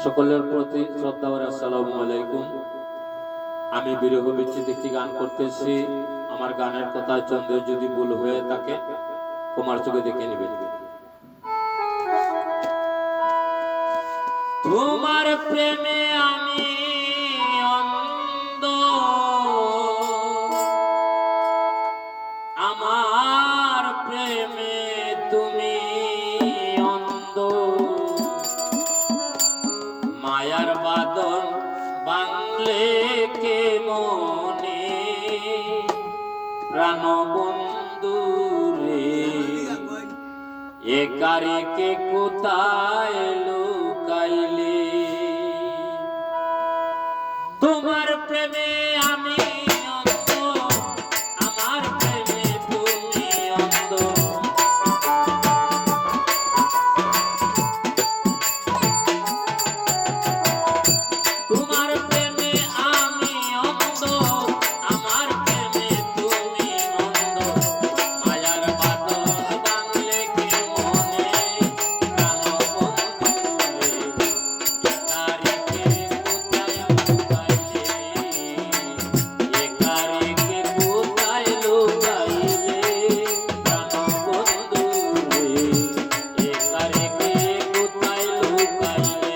সকলের প্রতি শ্রদ্ধা ও আসসালামু আলাইকুম। আমি বিরহ বিচ্ছেদ একটি গান করতেছি। আমার গানের কথা চন্দ্রের যদি ভুল হয়ে থাকে তোমার চোখে দেখে নেবেন। তোমার প্রেমে আমি অন্ধ, আমার প্রেমে তুমি অন্ধ, মায়ার বাদন বাংলে কে মনে প্রাণ বন্ধু রে, একারিকে কোথায় লুকাইলে। তোমার প্রেমে আমি অন্ধ, আমার প্রেমে তুমি অন্ধ, তোমার প্রেমে আমি অন্ধ, আমার প্রেমে তুমি অন্ধ, মায়ার বাদল বাংলে কে মনে প্রাণ বন্ধু রে, একারিকে কোথায় লুকাইলে, একারিকে কোথায় লুকাইলে প্রাণ বন্ধু রে, একারিকে কোথায় লুকাইলে।